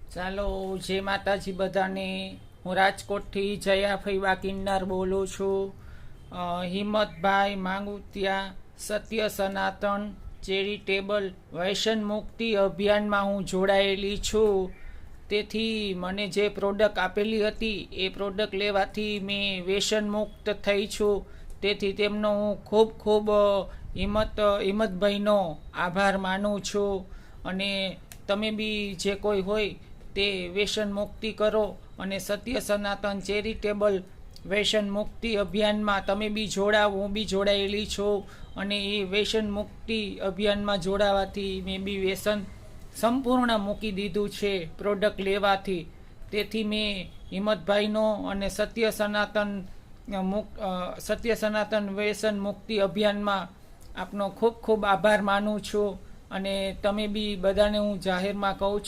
ચાલો, જય માતાજી બધાને. હું રાજકોટથી જયાફઈ વાકિન્નાર બોલું છું. હિંમતભાઈ માંગુતિયા સત્ય સનાતન ચેરિટેબલ વ્યસન મુક્તિ અભિયાનમાં હું જોડાયેલી છું. તેથી મને જે પ્રોડક્ટ આપેલી હતી એ પ્રોડક્ટ લેવાથી મેં વ્યસન મુક્ત થઈ છું. તેથી તેમનો હું ખૂબ ખૂબ હિંમતભાઈનો આભાર માનું છું. અને તમે બી જે કોઈ હોય તે વ્યસન મુક્તિ કરો અને સત્ય સનાતન ચેરિટેબલ વ્યસન મુક્તિ અભિયાનમાં તમે બી જોડાઓ. હું બી જોડાયેલી છું. અને એ વ્યસન મુક્તિ અભિયાનમાં જોડાવાથી મેં બી વ્યસન સંપૂર્ણ મૂકી દીધું છે પ્રોડક્ટ લેવાથી. તેથી મેં હિંમતભાઈનો અને સત્ય સનાતન વ્યસન મુક્તિ અભિયાનમાં આપનો ખૂબ ખૂબ આભાર માનું છું. અને તમે બી બધાને હું જાહેરમાં કહું છું